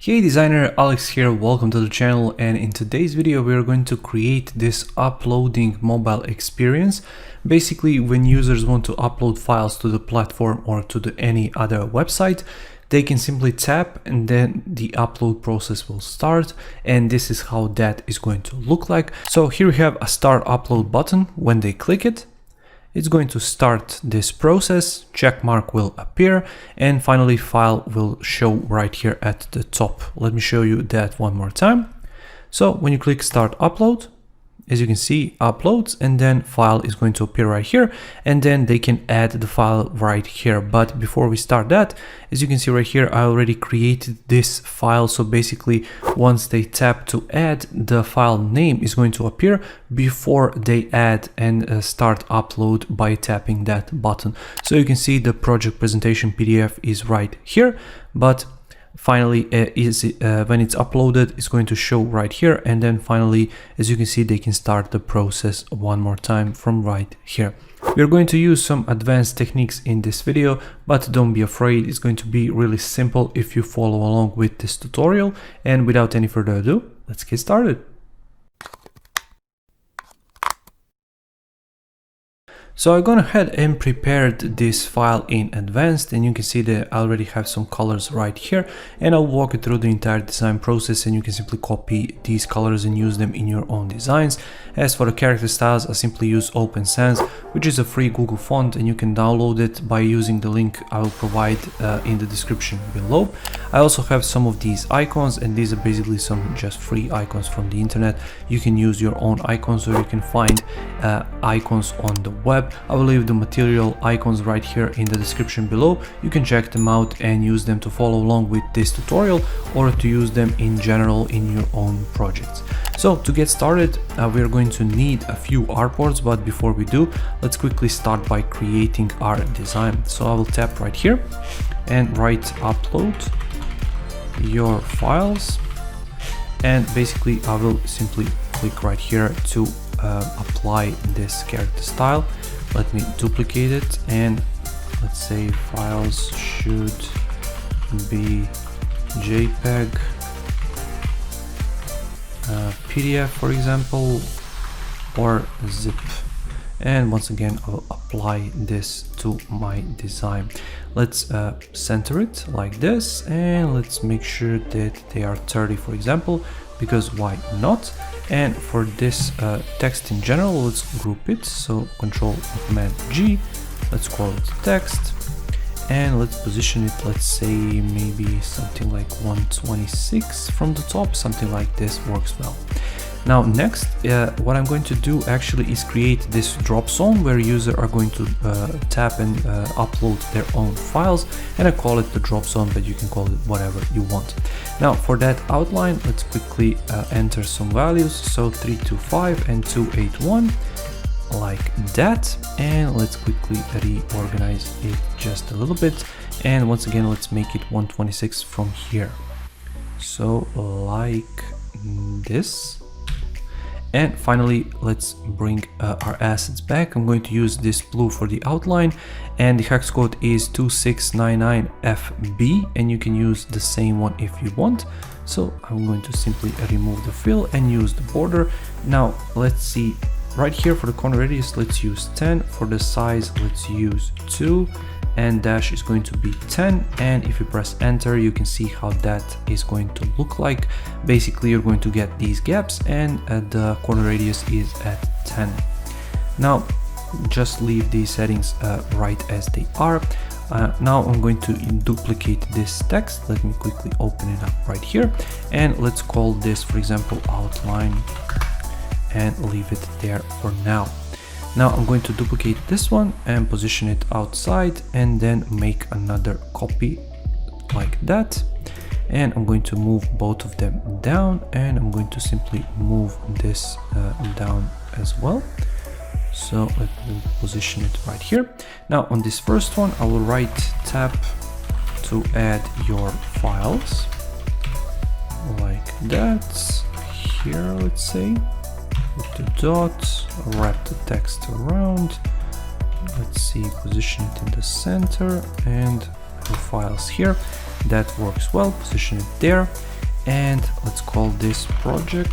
Hey designer, Alex here, welcome to the channel, and in today's video we are going to create this uploading mobile experience. Basically, when users want to upload files to the platform or to any other website, they can simply tap and then the upload process will start, and this is how that is going to look like. So here we have a start upload button. When they click it, it's going to start this process, check mark will appear, and finally file will show right here at the top. Let me show you that one more time. So when you click start upload, as you can see, uploads, and then file is going to appear right here, and then they can add the file right here. But before we start that, as you can see right here, I already created this file. So basically, once they tap to add, the file name is going to appear before they add and start upload by tapping that button. So you can see the project presentation PDF is right here, but finally when it's uploaded, it's going to show right here, and then finally, as you can see, they can start the process one more time from right here. We're going to use some advanced techniques in this video, but don't be afraid, it's going to be really simple if you follow along with this tutorial. And without any further ado, let's get started. So I've gone ahead and prepared this file in advance, and you can see that I already have some colors right here, and I'll walk you through the entire design process, and you can simply copy these colors and use them in your own designs. As for the character styles, I simply use Open Sans, which is a free Google font, and you can download it by using the link I will provide in the description below. I also have some of these icons, and these are basically some just free icons from the internet. You can use your own icons, or you can find icons on the web. I will leave the material icons right here in the description below. You can check them out and use them to follow along with this tutorial, or to use them in general in your own projects. So to get started, we're going to need a few artboards, but before we do, let's quickly start by creating our design. So I will tap right here and write upload your files, and basically I will simply click right here to apply this character style. Let me duplicate it, and let's say files should be JPEG, PDF for example, or zip. And once again, I'll apply this to my design. Let's center it like this, and let's make sure that they are 30 for example, because why not? And for this text in general, let's group it. So Control Command G, let's call it text, and let's position it, let's say maybe something like 126 from the top, something like this works well. Now next, what I'm going to do actually is create this drop zone where users are going to tap and upload their own files, and I call it the drop zone, but you can call it whatever you want. Now for that outline, let's quickly enter some values, so 325 and 281, like that, and let's quickly reorganize it just a little bit, and once again let's make it 126 from here, so like this. And finally, let's bring our assets back. I'm going to use this blue for the outline, and the hex code is 2699FB, and you can use the same one if you want. So I'm going to simply remove the fill and use the border. Now let's see right here, for the corner radius, let's use 10. For the size, let's use 2, and dash is going to be 10. And if you press enter, you can see how that is going to look like. Basically, you're going to get these gaps, and the corner radius is at 10. Now just leave these settings right as they are. Now I'm going to duplicate this text. Let me quickly open it up right here, and let's call this, for example, outline, and leave it there for now. Now I'm going to duplicate this one and position it outside, and then make another copy like that, and I'm going to move both of them down, and I'm going to simply move this down as well. So let me position it right here. Now on this first one, I will write tap to add your files like that here, let's say, with the dot, wrap the text around, let's see, position it in the center, and the files here, that works well, position it there. and let's call this project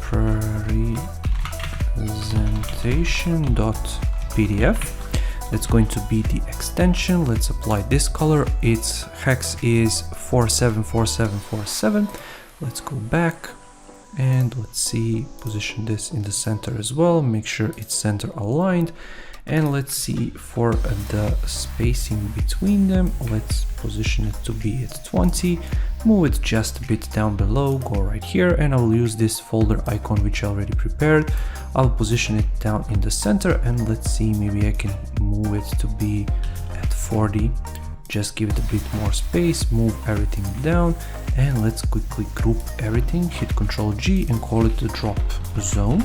presentation.pdf. That's going to be the extension. Let's apply this color. Its hex is 474747. Let's go back and let's see, position this in the center as well. Make sure it's center aligned. And let's see for the spacing between them. Let's position it to be at 20. Move it just a bit down below, go right here, and I will use this folder icon which I already prepared. I'll position it down in the center, and let's see, maybe I can move it to be at 40. Just give it a bit more space, move everything down, and let's quickly group everything. Hit Ctrl G and call it the drop zone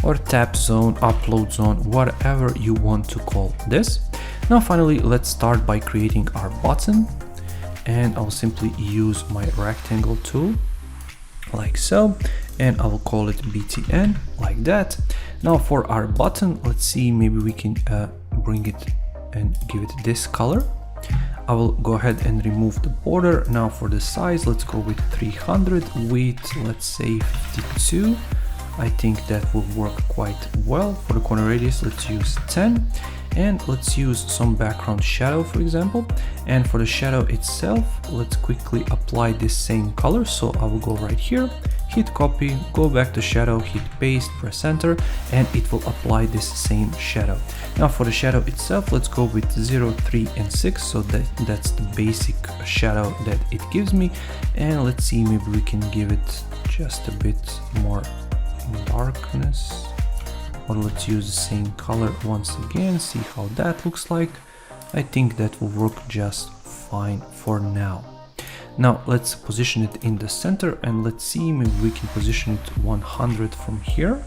or tap zone, upload zone, whatever you want to call this. Now finally, let's start by creating our button, and I'll simply use my rectangle tool like so, and I will call it BTN like that. Now for our button, let's see, maybe we can bring it and give it this color. I will go ahead and remove the border. Now for the size, let's go with 300, width, let's say 52. I think that will work quite well. For the corner radius, let's use 10, and let's use some background shadow, for example. And for the shadow itself, let's quickly apply this same color. So I will go right here, hit copy, go back to shadow, hit paste, press enter, and it will apply this same shadow. Now for the shadow itself, let's go with 0, 3, and 6. So that's the basic shadow that it gives me. And let's see, maybe we can give it just a bit more darkness, or let's use the same color once again, see how that looks like. I think that will work just fine for now. Now let's position it in the center, and let's see, maybe we can position it 100 from here,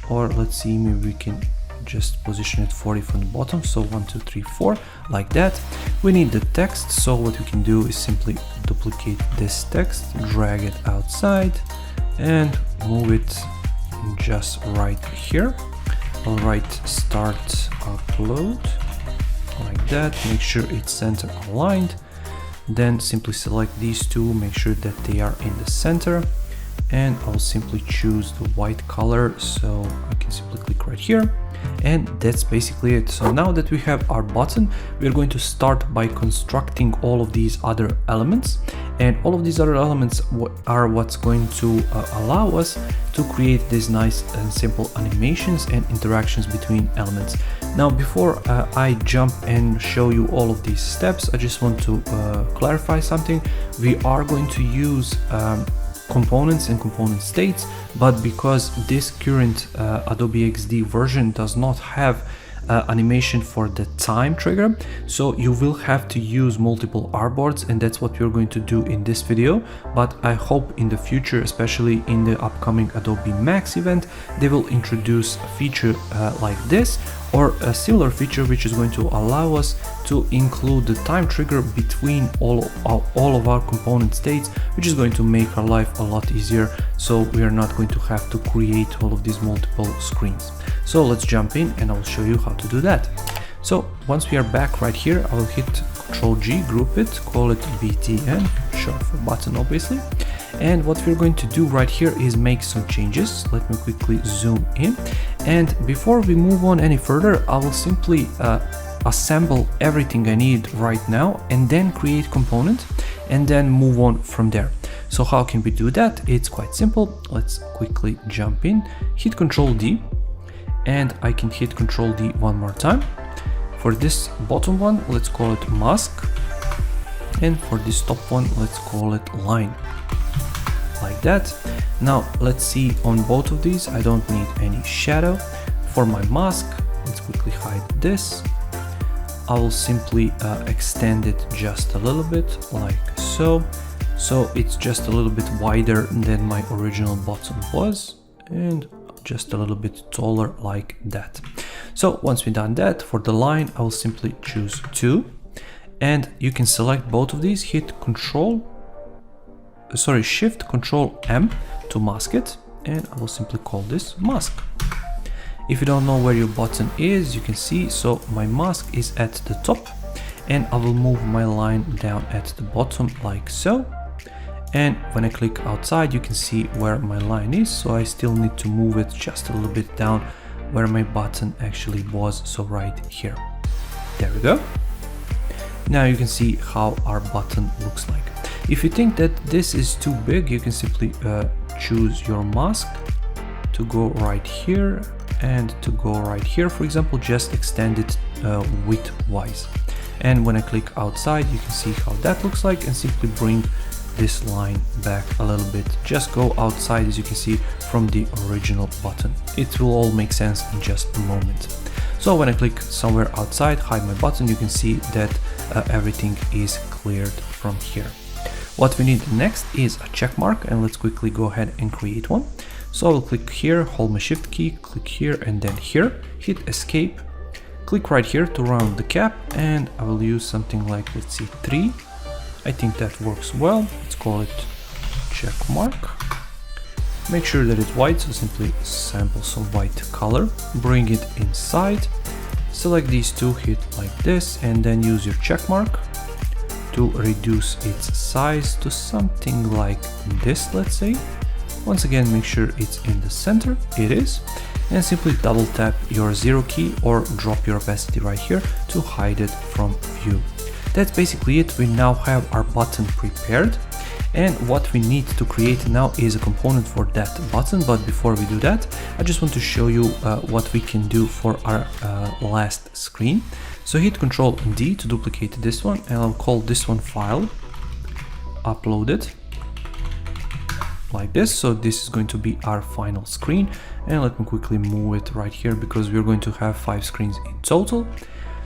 or let's see, maybe we can just position it 40 from the bottom. So 1, 2, 3, 4, like that. We need the text, so what we can do is simply duplicate this text, drag it outside, and move it just right here. I'll write start upload like that. Make sure it's center aligned. Then simply select these two, make sure that they are in the center, and I'll simply choose the white color, so I can simply click right here, and that's basically it. So now that we have our button, we're going to start by constructing all of these other elements, and all of these other elements are what's going to allow us to create these nice and simple animations and interactions between elements. Now before I jump and show you all of these steps, I just want to clarify something. We are going to use components and component states, but because this current Adobe Xd version does not have animation for the time trigger, so you will have to use multiple artboards, and that's what we're going to do in this video. But I hope in the future, especially in the upcoming Adobe Max event, they will introduce a feature like this, or a similar feature which is going to allow us to include the time trigger between all of our component states, which is going to make our life a lot easier, so we are not going to have to create all of these multiple screens. So let's jump in and I'll show you how to do that. So once we are back right here, I will hit Ctrl G, group it, call it BTN, short for button obviously. And what we're going to do right here is make some changes. Let me quickly zoom in. And before we move on any further, I will simply assemble everything I need right now, and then create component, and then move on from there. So how can we do that? It's quite simple. Let's quickly jump in, hit Ctrl D, and I can hit Ctrl D one more time. For this bottom one, let's call it mask, and for this top one, let's call it line, like that. Now let's see, on both of these I don't need any shadow. For my mask, let's quickly hide this. I will simply extend it just a little bit, like so it's just a little bit wider than my original bottom was, and just a little bit taller like that. So once we've done that, for the line I will simply choose 2, and you can select both of these, hit Shift Control M to mask it, and I will simply call this mask. If you don't know where your button is, you can see, so my mask is at the top, and I will move my line down at the bottom like so. And when I click outside, you can see where my line is, so I still need to move it just a little bit down where my button actually was, so right here. There we go. Now you can see how our button looks like. If you think that this is too big, you can simply choose your mask to go right here and to go right here. For example, just extend it width-wise. And when I click outside, you can see how that looks like, and simply bring this line back a little bit. Just go outside, as you can see, from the original button. It will all make sense in just a moment. So when I click somewhere outside, hide my button, you can see that everything is cleared from here. What we need next is a check mark, and let's quickly go ahead and create one. So I'll click here, hold my shift key, click here and then here, hit escape, click right here to round the cap, and I will use something like, let's see, 3. I think that works well. Let's call it check mark. Make sure that it's white, so simply sample some white color, bring it inside, select these two, hit like this, and then use your check mark to reduce its size to something like this, let's say. Once again, make sure it's in the center, it is, and simply double tap your 0 key or drop your opacity right here to hide it from view. That's basically it. We now have our button prepared, and what we need to create now is a component for that button. But before we do that, I just want to show you what we can do for our last screen. So hit Ctrl D to duplicate this one, and I'll call this one file, upload it like this. So this is going to be our final screen, and let me quickly move it right here because we're going to have 5 screens in total.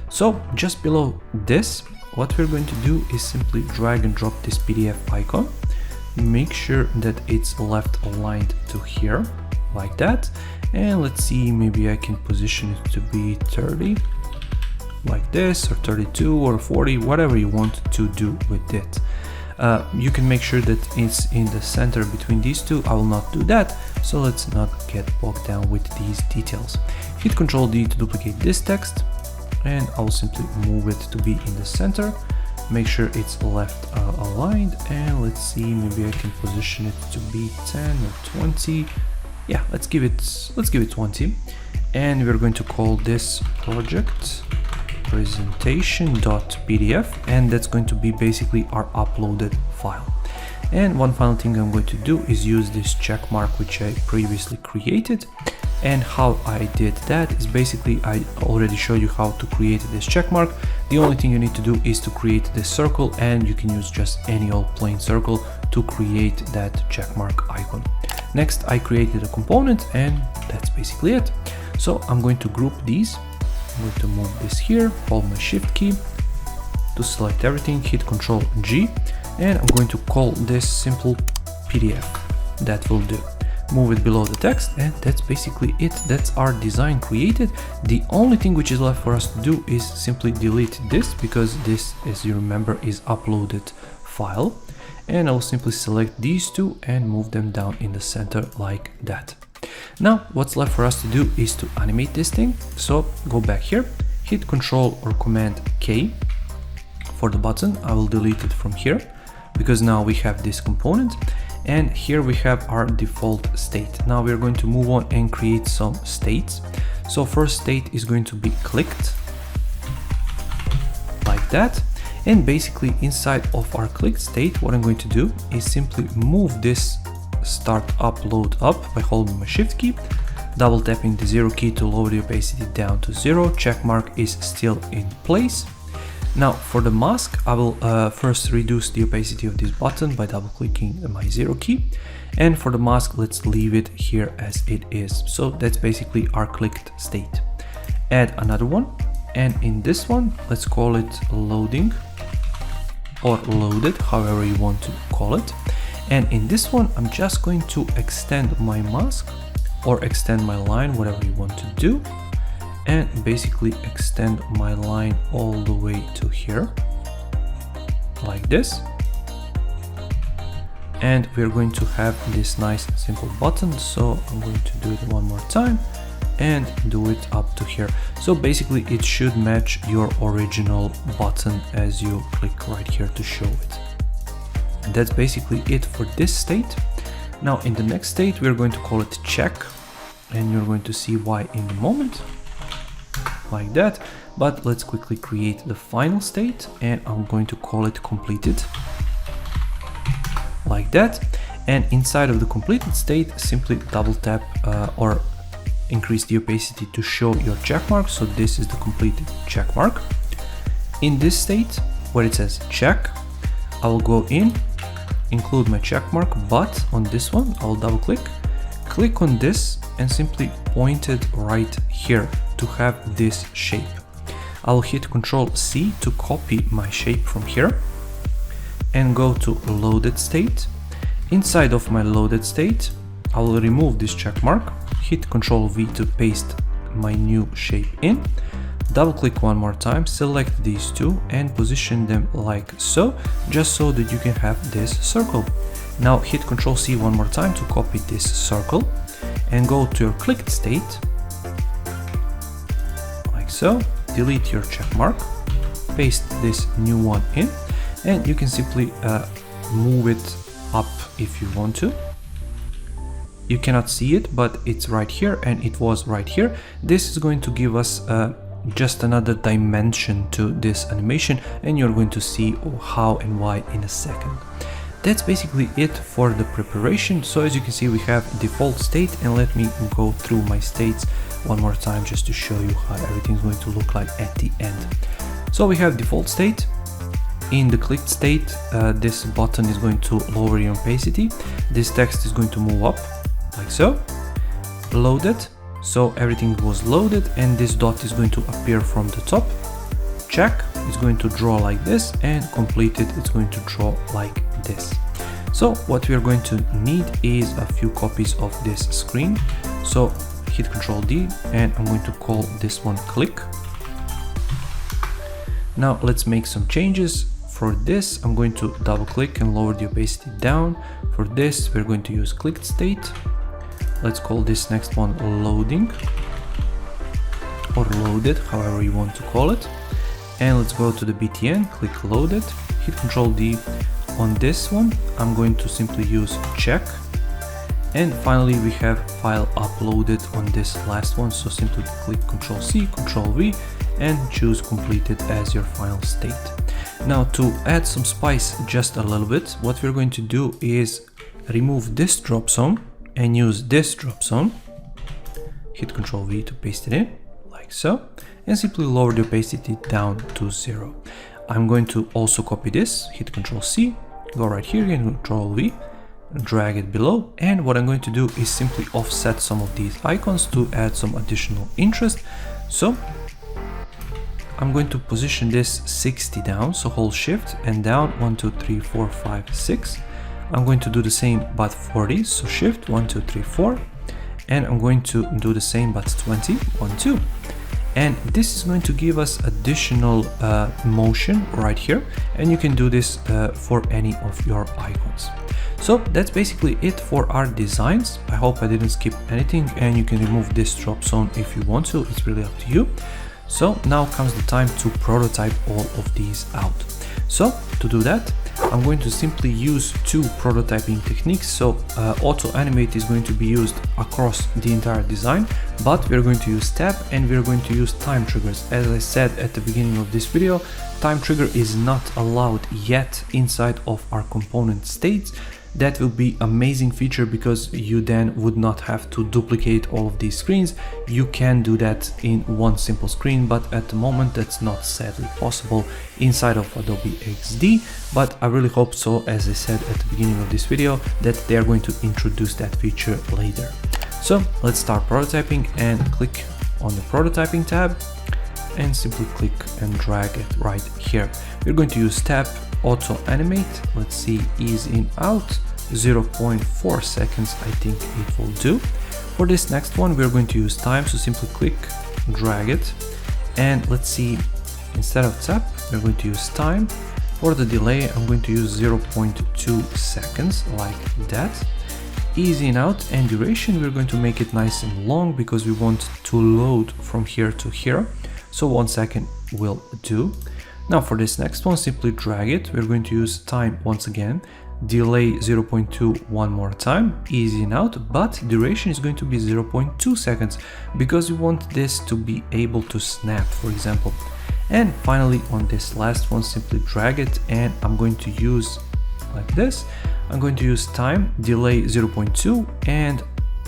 So just below this, what we're going to do is simply drag and drop this PDF icon, make sure that it's left aligned to here like that, and let's see, maybe I can position it to be 30 like this, or 32 or 40, whatever you want to do with it. You can make sure that it's in the center between these two. I will not do that, so let's not get bogged down with these details. Hit Ctrl D to duplicate this text, and I'll simply move it to be in the center. Make sure it's left aligned, and let's see, maybe I can position it to be 10 or 20. Yeah, let's give it 20, and we're going to call this project presentation.pdf, and that's going to be basically our uploaded file. And one final thing I'm going to do is use this check mark which I previously created. And how I did that is basically, I already showed you how to create this check mark. The only thing you need to do is to create this circle, and you can use just any old plain circle to create that check mark icon. Next, I created a component, and that's basically it. So I'm going to group these. I'm going to move this here, hold my shift key to select everything, hit Ctrl G, and I'm going to call this simple PDF. That will do. Move it below the text, and that's basically it. That's our design created. The only thing which is left for us to do is simply delete this, because this, as you remember, is uploaded file. And I'll simply select these two and move them down in the center like that. Now what's left for us to do is to animate this thing. So go back here, hit Ctrl or Command K for the button. I will delete it from here because now we have this component, and here we have our default state. Now we're going to move on and create some states. So first state is going to be clicked like that, and basically inside of our clicked state, what I'm going to do is simply move this start upload up by holding my shift key, double tapping the 0 key to lower the opacity down to 0. Check mark is still in place. Now for the mask, I will first reduce the opacity of this button by double clicking my 0 key, and for the mask, let's leave it here as it is. So that's basically our clicked state. Add another one, and in this one, let's call it loading or loaded, however you want to call it. And in this one, I'm just going to extend my mask or extend my line, whatever you want to do, and basically extend my line all the way to here like this. And we're going to have this nice simple button. So I'm going to do it one more time and do it up to here. So basically it should match your original button as you click right here to show it. And that's basically it for this state. Now in the next state, we're going to call it check, and you're going to see why in a moment, like that. But let's quickly create the final state, and I'm going to call it completed, like that. And inside of the completed state, simply double tap or increase the opacity to show your check mark. So this is the completed check mark. In this state where it says check, I will go in, include my check mark, but on this one I will double click on this and simply point it right here to have this shape. I will hit Ctrl C to copy my shape from here and go to loaded state. Inside of my loaded state, I will remove this check mark, hit Ctrl V to paste my new shape in, double click one more time, select these two and position them like so, just so that you can have this circle. Now hit Ctrl C one more time to copy this circle and go to your clicked state, like so, delete your check mark, paste this new one in, and you can simply move it up if you want to. You cannot see it, but it's right here and it was right here. This is going to give us just another dimension to this animation, and you're going to see how and why in a second. That's basically it for the preparation. So as you can see, we have default state, and let me go through my states one more time just to show you how everything's going to look like at the end. So we have default state. In the clicked state, this button is going to lower your opacity. This text is going to move up like so. Loaded, so everything was loaded, and this dot is going to appear from the top. Check is going to draw like this, and completed it's going to draw like this. So what we are going to need is a few copies of this screen. So hit Ctrl D, and I'm going to call this one click. Now let's make some changes. For this, I'm going to double click and lower the opacity down. For this, we're going to use clicked state. Let's call this next one loading or loaded, however you want to call it. And let's go to the BTN, click loaded, hit Ctrl D. On this one, I'm going to simply use check. And finally, we have file uploaded on this last one. So simply click Ctrl C, Ctrl V, and choose completed as your final state. Now to add some spice just a little bit, what we're going to do is remove this drop zone and use this drop zone. Hit Ctrl V to paste it in, like so, and simply lower the opacity down to 0. I'm going to also copy this, hit Ctrl C, go right here and Ctrl V, drag it below, and what I'm going to do is simply offset some of these icons to add some additional interest. So I'm going to position this 60 down, so hold shift and down 1, 2, 3, 4, 5, 6. I'm going to do the same but 40, so shift 1, 2, 3, 4, and I'm going to do the same but 20, 1, 2. And this is going to give us additional motion right here, and you can do this for any of your icons. So that's basically it for our designs. I hope I didn't skip anything, and you can remove this drop zone if you want to, it's really up to you. So now comes the time to prototype all of these out. So to do that, I'm going to simply use two prototyping techniques. So auto animate is going to be used across the entire design, but we're going to use tab and we're going to use time triggers. As I said at the beginning of this video, time trigger is not allowed yet inside of our component states. That will be amazing feature because you then would not have to duplicate all of these screens. You can do that in one simple screen, but at the moment that's not sadly possible inside of Adobe Xd. But I really hope so, as I said at the beginning of this video, that they are going to introduce that feature later. So let's start prototyping, and click on the prototyping tab and simply click and drag it right here. We're going to use tab auto animate. Let's see, ease in out 0.4 seconds. I think it will do. For this next one, we're going to use time, so simply click, drag it, and let's see, instead of tap, we're going to use time. For the delay, I'm going to use 0.2 seconds, like that. Ease in out, and duration, we're going to make it nice and long because we want to load from here to here. So 1 second will do. Now for this next one, simply drag it. We're going to use time once again, delay 0.2 one more time, easy and out, but duration is going to be 0.2 seconds because we want this to be able to snap, for example. And finally on this last one, simply drag it, and I'm going to use like this. I'm going to use time, delay 0.2, and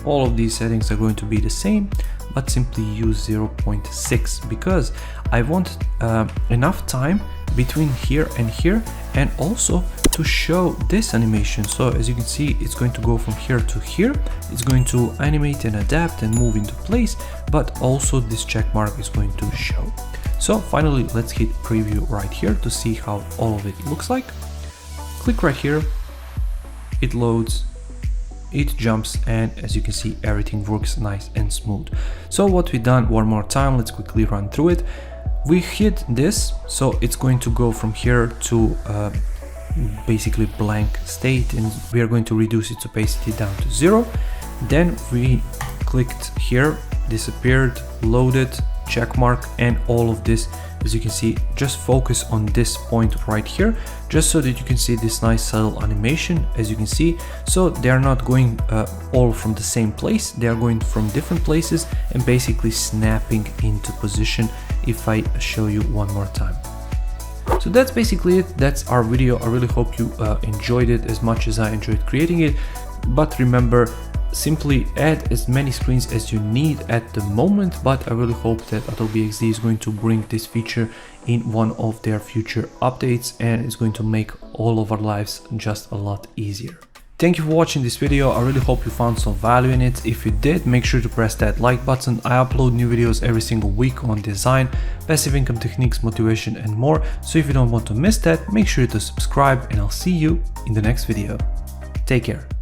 all of these settings are going to be the same, but simply use 0.6 because I want enough time between here, and also to show this animation. So as you can see, it's going to go from here to here. It's going to animate and adapt and move into place, but also this check mark is going to show. So finally, let's hit preview right here to see how all of it looks like. Click right here, it loads, it jumps, and as you can see, everything works nice and smooth. So what we done one more time, let's quickly run through it. We hit this, so it's going to go from here to basically blank state, and we are going to reduce its opacity down to 0. Then we clicked here, disappeared, loaded, check mark, and all of this, as you can see, just focus on this point right here, just so that you can see this nice subtle animation, as you can see. So they are not going all from the same place, they are going from different places and basically snapping into position. If I show you one more time. So that's basically it. That's our video. I really hope you enjoyed it as much as I enjoyed creating it. But remember, simply add as many screens as you need at the moment, but I really hope that Adobe Xd is going to bring this feature in one of their future updates, and it's going to make all of our lives just a lot easier. Thank you for watching this video. I really hope you found some value in it. If you did, make sure to press that like button. I upload new videos every single week on design, passive income techniques, motivation, and more. So if you don't want to miss that, make sure to subscribe, and I'll see you in the next video. Take care.